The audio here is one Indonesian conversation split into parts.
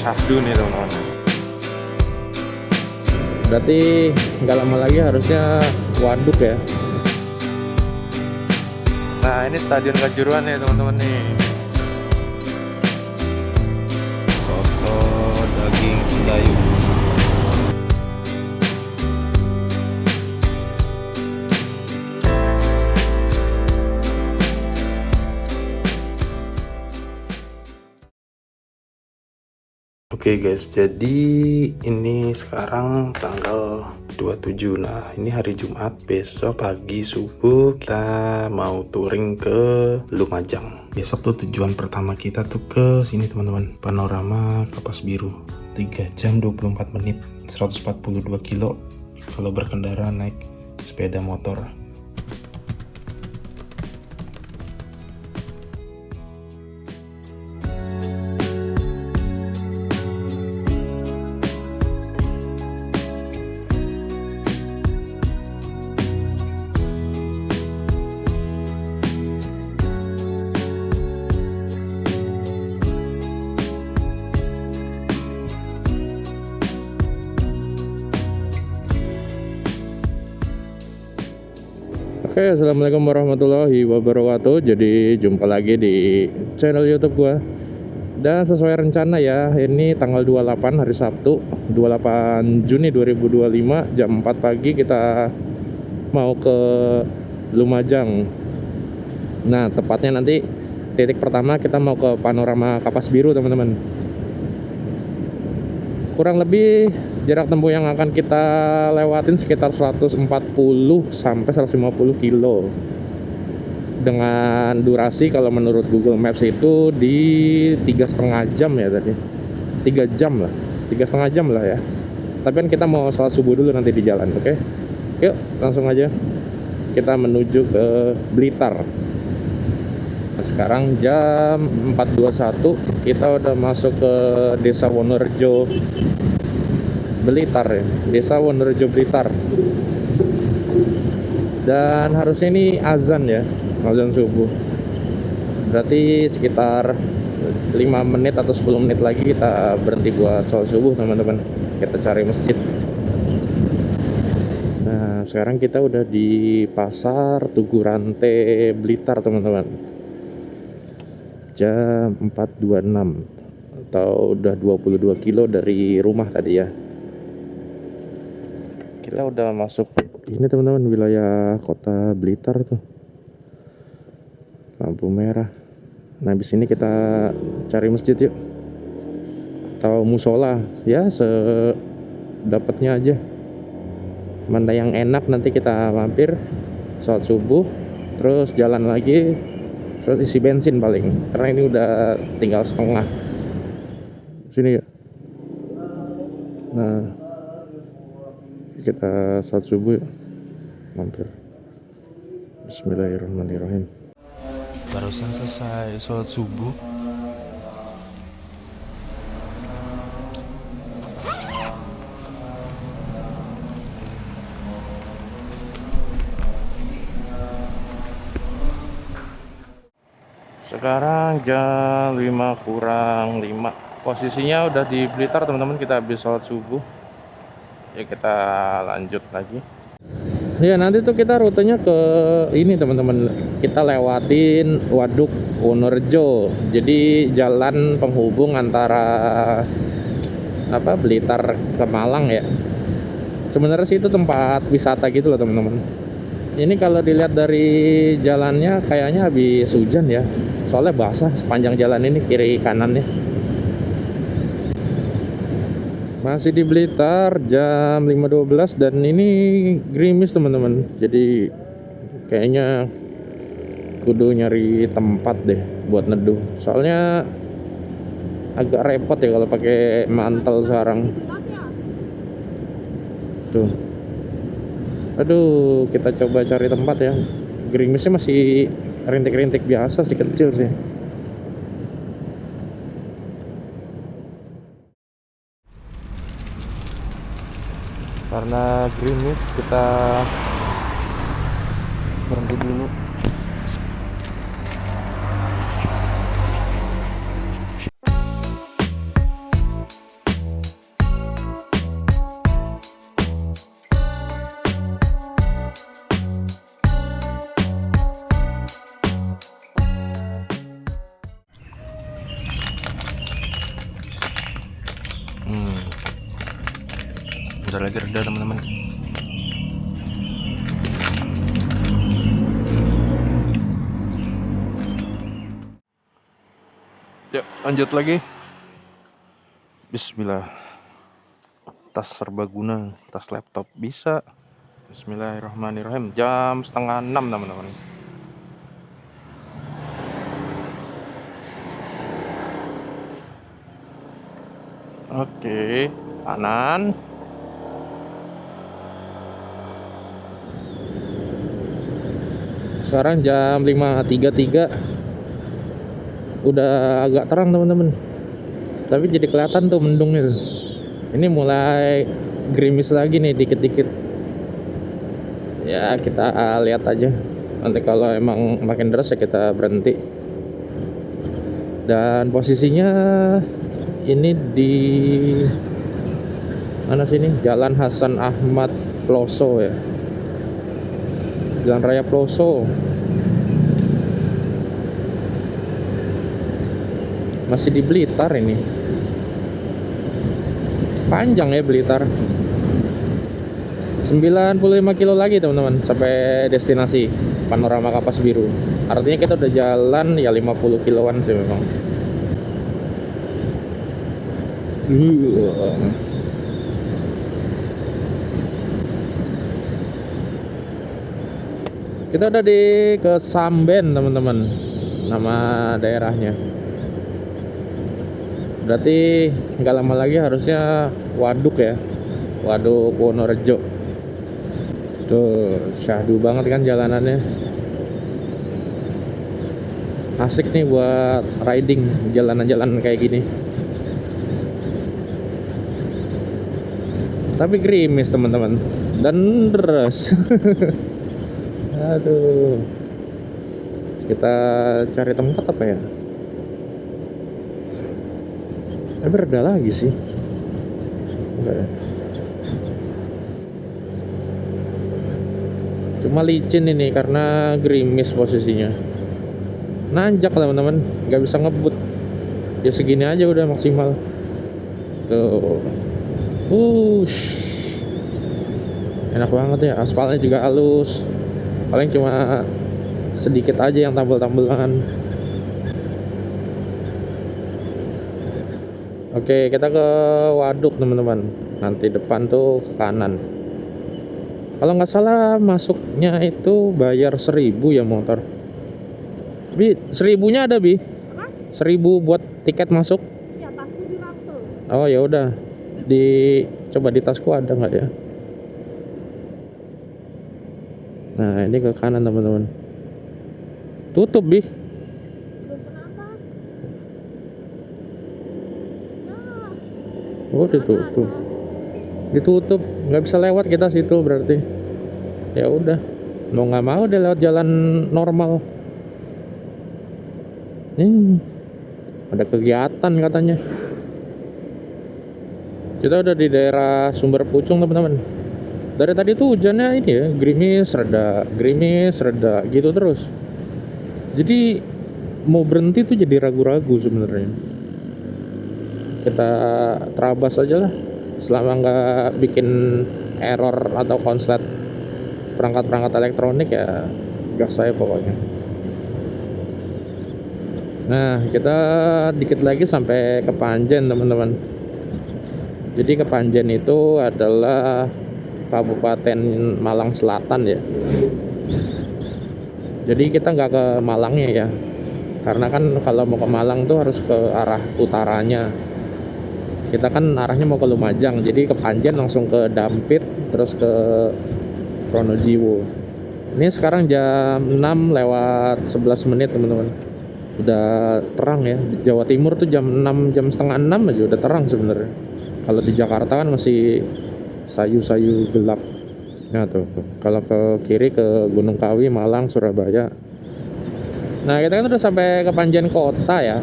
syahdu nih teman-teman. Berarti nggak lama lagi harusnya waduk ya. Nah ini Stadion Kanjuruhan nih teman-teman nih. Soto daging Cindayung. Oke guys, jadi ini sekarang tanggal 27. Nah, ini hari Jumat. Besok pagi subuh kita mau touring ke Lumajang. Besok tuh tujuan pertama kita tuh ke sini teman-teman. Panorama Kapas Biru. 3 jam 24 menit, 142 kilo kalau berkendara naik sepeda motor. Oke, assalamualaikum warahmatullahi wabarakatuh. Jadi jumpa lagi di channel YouTube gua. Dan sesuai rencana ya, ini tanggal 28 hari Sabtu, 28 Juni 2025 jam 4 pagi kita mau ke Lumajang. Nah, tepatnya nanti titik pertama kita mau ke Panorama Kapas Biru, teman-teman. Kurang lebih jarak tempuh yang akan kita lewatin sekitar 140 sampai 150 kilo. Dengan durasi kalau menurut Google Maps itu di 3,5 jam ya tadi. 3 jam lah. 3,5 jam lah ya. Tapi kan kita mau sholat subuh dulu nanti di jalan, oke? Yuk, langsung aja kita menuju ke Blitar. Sekarang jam 4.21, kita udah masuk ke Desa Wonorejo Blitar ya. Desa Wonorejo Blitar. Dan harusnya ini azan ya, azan subuh. Berarti sekitar 5 menit atau 10 menit lagi kita berhenti buat sholat subuh, teman-teman. Kita cari masjid. Nah, sekarang kita udah di Pasar Tugu Rante Blitar, teman-teman. Jam 4.26 atau udah 22 kilo dari rumah tadi ya. Kita udah masuk ini, teman-teman, wilayah kota Blitar tuh. Lampu merah. Nah, habis ini kita cari masjid yuk. Atau musola, ya sedapatnya aja. Mana yang enak nanti kita mampir, sholat subuh, terus jalan lagi, terus isi bensin paling. Karena ini udah tinggal setengah. Sini ya. Nah, kita sholat subuh yuk. Mampir. Bismillahirrahmanirrahim. Barusan selesai sholat subuh. Sekarang jam 5:05. Posisinya udah di Blitar, teman-teman. Kita habis sholat subuh. Ya kita lanjut lagi. Ya, nanti tuh kita rutenya ke ini, teman-teman. Kita lewatin Waduk Wonorejo. Jadi jalan penghubung antara Blitar ke Malang ya. Sebenarnya sih itu tempat wisata gitu loh, teman-teman. Ini kalau dilihat dari jalannya kayaknya habis hujan ya. Soalnya basah sepanjang jalan ini kiri kanannya. Masih di Blitar jam 5.12 dan ini gerimis, teman-teman. Jadi kayaknya kudu nyari tempat deh buat neduh. Soalnya agak repot ya kalau pakai mantel sekarang. Tuh. Aduh, kita coba cari tempat ya. Gerimisnya masih rintik-rintik biasa sih, kecil sih. Karena gerimis kita berhenti dulu. Bentar lagi reda teman-teman. Ya, lanjut lagi. Bismillah. Tas serbaguna, tas laptop bisa. Bismillahirrahmanirrahim. Jam 5:30 teman-teman. Oke, kanan. Sekarang jam 5.33. Udah agak terang teman-teman. Tapi jadi kelihatan tuh mendungnya tuh. Ini mulai gerimis lagi nih dikit-dikit. Ya kita lihat aja. Nanti kalau emang makin deras ya kita berhenti. Dan posisinya ini di mana sini? Jalan Hasan Ahmad Ploso ya. Jalan Raya Ploso. Masih di Blitar ini. Panjang ya Blitar. 95 kilo lagi teman-teman sampai destinasi Panorama Kapas Biru. Artinya kita udah jalan ya 50 kiloan sih memang. Kita udah di Kesamben teman-teman, nama daerahnya. Berarti nggak lama lagi harusnya Waduk ya, Waduk Wonorejo. Tuh syahdu banget kan jalanannya. Asik nih buat riding jalanan-jalanan kayak gini. Tapi gerimis teman-teman dan deras. Aduh, kita cari tempat apa ya? Tapi reda lagi sih. Enggak ya. Cuma licin ini karena gerimis posisinya. Nanjak teman-teman, nggak bisa ngebut. Ya segini aja udah maksimal. Tuh. Enak banget ya, aspalnya juga halus. Paling cuma sedikit aja yang tambal-tambalan. Oke, kita ke Waduk teman-teman. Nanti depan tuh ke kanan. Kalau nggak salah masuknya itu bayar 1.000 ya motor. Bi, 1.000-nya ada Bi? 1.000 buat tiket masuk? Ya, tasku di Raksel. Oh ya udah. Coba di tasku ada nggak ya? Nah ini ke kanan teman-teman. Tutup Bi. Belum kenapa? Oh ditutup. Ditutup, nggak bisa lewat kita situ berarti. Ya udah, mau nggak mau dia lewat jalan normal. Ada kegiatan katanya. Kita udah di daerah Sumber Pucung teman-teman. Dari tadi tuh hujannya ini ya, gerimis reda gitu terus. Jadi mau berhenti tuh jadi ragu-ragu sebenarnya. Kita terabas aja lah, selama nggak bikin error atau konslet perangkat-perangkat elektronik ya gas saya pokoknya. Nah kita dikit lagi sampai ke Panjen teman-teman. Jadi ke Panjen itu adalah Kabupaten Malang Selatan ya. Jadi kita nggak ke Malangnya ya, karena kan kalau mau ke Malang tuh harus ke arah utaranya. Kita kan arahnya mau ke Lumajang, jadi ke Panjen langsung ke Dampit, terus ke Pronojiwo. Ini sekarang jam 6 lewat 11 menit teman-teman. Udah terang ya. Di Jawa Timur tuh jam 6, jam setengah 6 aja udah terang sebenarnya. Kalau di Jakarta kan masih sayu-sayu gelap. Nah tuh, kalau ke kiri ke Gunung Kawi, Malang, Surabaya. Nah kita kan udah sampai ke Panjen Kota ya.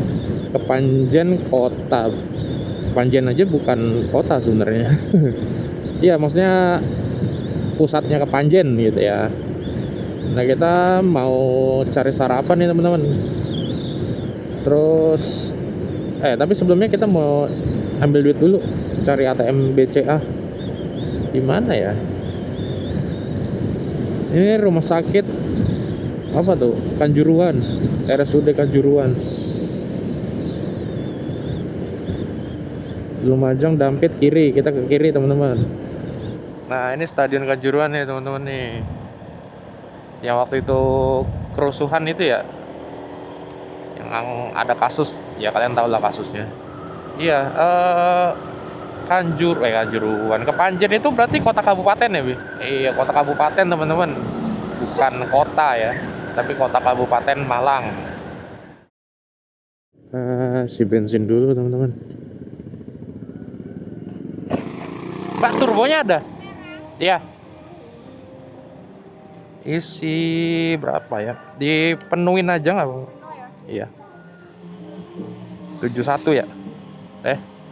Ke Panjen Kota. Panjen aja bukan kota sebenarnya. Iya maksudnya pusatnya ke Panjen gitu ya. Nah kita mau cari sarapan nih teman-teman. Terus tapi sebelumnya kita mau ambil duit dulu, cari ATM BCA. Di mana ya? Ini rumah sakit apa tuh? Kanjuruhan, RSUD Kanjuruhan. Lumajang Dampit kiri, kita ke kiri teman-teman. Nah ini Stadion Kanjuruhan nih teman-teman nih. Yang waktu itu kerusuhan itu ya, yang ada kasus, ya kalian tahu lah kasusnya. Iya, Kanjuruhan. Kepanjen itu berarti kota kabupaten ya, Bi? Iya, kota kabupaten teman-teman. Bukan kota ya, tapi kota kabupaten Malang. Si bensin dulu teman-teman. Pak, turbonya ada? Iya. Isi berapa ya? Dipenuhin aja nggak, Bang? Iya. 71 ya?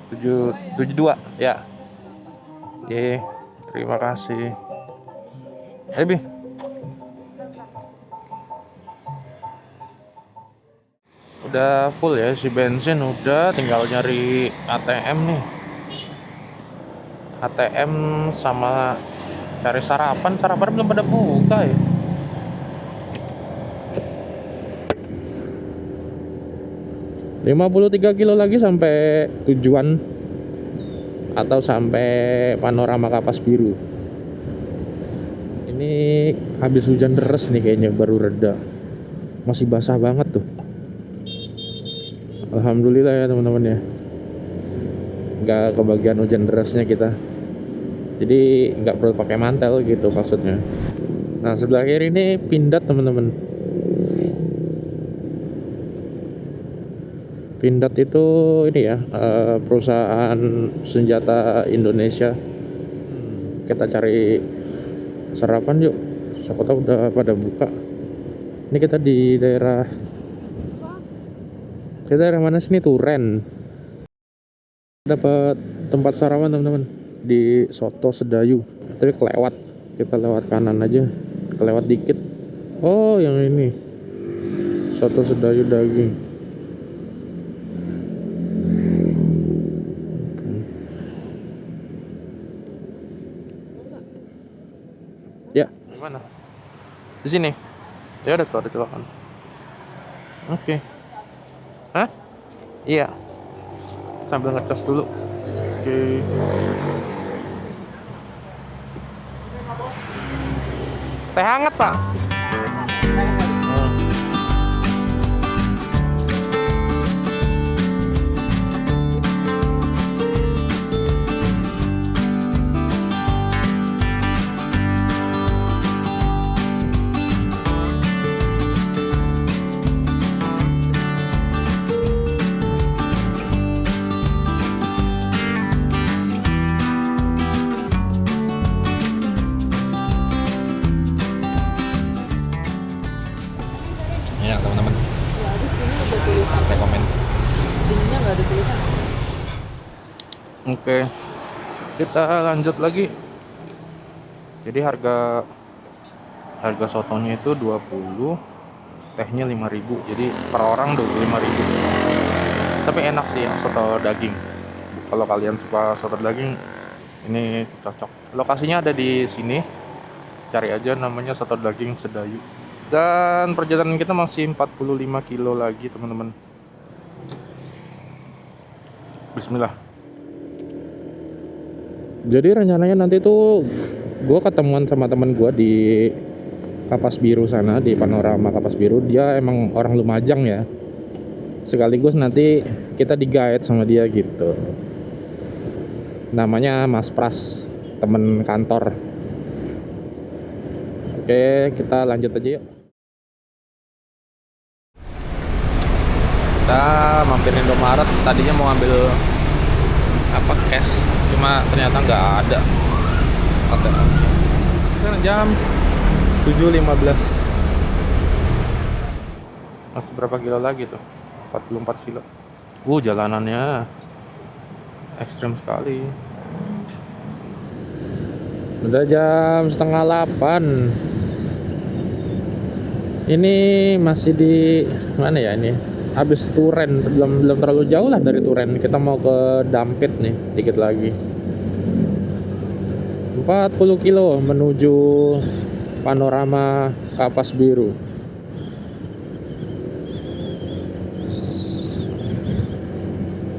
72 ya. Oke, terima kasih. Bi. Udah full ya si bensin, udah tinggal nyari ATM nih. ATM sama cari sarapan belum pada buka ya. ...53 kilo lagi sampai tujuan atau sampai panorama Kapas Biru. Ini habis hujan deras nih kayaknya, baru reda. Masih basah banget tuh. Alhamdulillah ya teman-teman ya, nggak kebagian hujan derasnya kita. Jadi nggak perlu pakai mantel gitu maksudnya. Nah sebelah kiri ini Pindad teman-teman. Pindad itu ini ya, perusahaan senjata Indonesia. Kita cari sarapan yuk, siapa tahu udah pada buka. Ini kita di daerah mana sini, Turen. Dapat tempat sarapan teman-teman di Soto Sedayu, tapi kelewat. Kita lewat kanan aja, kelewat dikit. Oh yang ini Soto Sedayu daging. Ya, gimana? Di sini. Ya udah tuh ada celokan. Oke. Hah? Iya. Sambil ngecas dulu. Oke. Teh hangat, Pak. Ya teman-teman, Ya, habis ini ada tulisan. rekomen. Ininya nggak ada tulisan. Oke, kita lanjut lagi. Jadi harga sotonya itu 20, tehnya 5.000. Jadi per orang 25.000. Tapi enak sih yang soto daging. Kalau kalian suka soto daging, ini cocok. Lokasinya ada di sini. Cari aja namanya Soto Daging Sedayu. Dan perjalanan kita masih 45 kilo lagi teman-teman. Bismillah. Jadi rencananya nanti tuh gue ketemuan sama teman gue di Kapas Biru sana, di panorama Kapas Biru. Dia emang orang Lumajang ya. Sekaligus nanti kita di-guide sama dia gitu. Namanya Mas Pras, temen kantor. Oke, kita lanjut aja yuk. Kita mampir Indomaret, tadinya mau ambil cash, cuma ternyata nggak ada. Sekarang jam 7.15. Masih berapa kilo lagi tuh? 44 kilo. Jalanannya ekstrim sekali. Udah jam 7:30. Ini masih di mana ya ini? Habis Turen, belum terlalu jauh lah dari Turen. Kita mau ke Dampit nih, dikit lagi. 40 kilo menuju panorama Kapas Biru.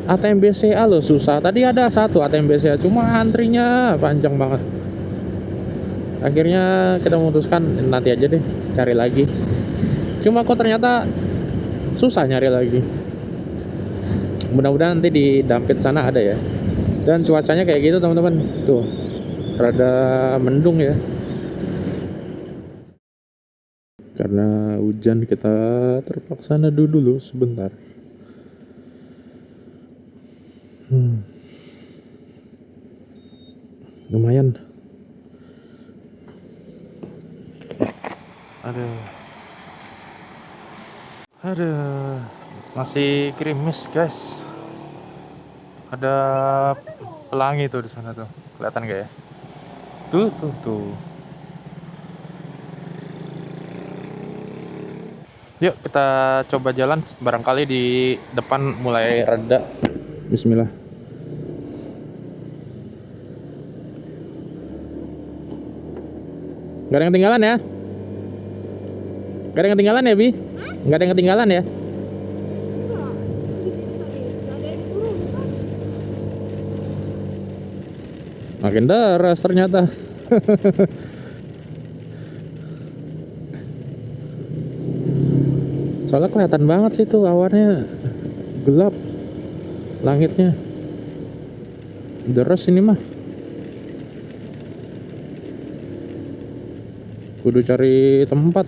ATM BCA loh susah. Tadi ada satu ATM BCA, cuma antrinya panjang banget. Akhirnya kita memutuskan nanti aja deh, cari lagi. Cuma kok ternyata susah nyari lagi. Mudah-mudahan nanti di Dampit sana ada ya. Dan cuacanya kayak gitu teman-teman. Tuh, rada mendung ya. Karena hujan kita terpaksa neduh dulu sebentar. Lumayan. Aduh, masih gerimis guys. Ada pelangi tuh di sana tuh, kelihatan gak ya? Tuh. Yuk kita coba jalan, barangkali di depan mulai reda. Bismillah. Gak ada yang ketinggalan ya? Gak ada yang ketinggalan ya, Bi? Gak ada yang ketinggalan ya? Makin deras ternyata. Soalnya kelihatan banget sih tuh awannya gelap, langitnya deras ini mah. Kudu cari tempat.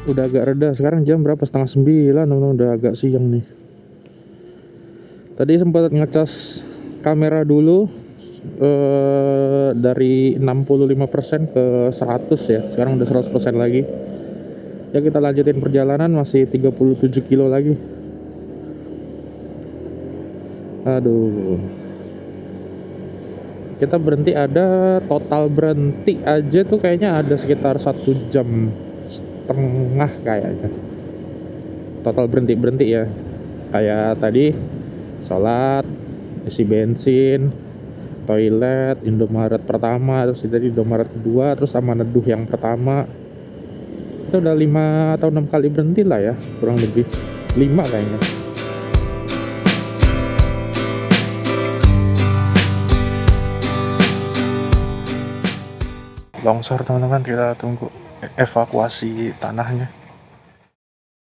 Udah agak reda, sekarang jam berapa? 8:30 teman-teman, udah agak siang nih. Tadi sempat ngecas kamera dulu dari 65% ke 100 ya. Sekarang udah 100% lagi. Ya kita lanjutin perjalanan, masih 37 kilo lagi. Aduh. Kita berhenti, ada total berhenti aja tuh kayaknya ada sekitar 1,5 jam kayaknya. Total berhenti ya. Kayak tadi sholat, isi bensin, toilet, Indomaret pertama, terus tadi Indomaret kedua, terus sama neduh yang pertama. Itu udah 5 atau 6 kali berhenti lah ya, kurang lebih 5 kayaknya. Longsor teman-teman, kita tunggu evakuasi tanahnya.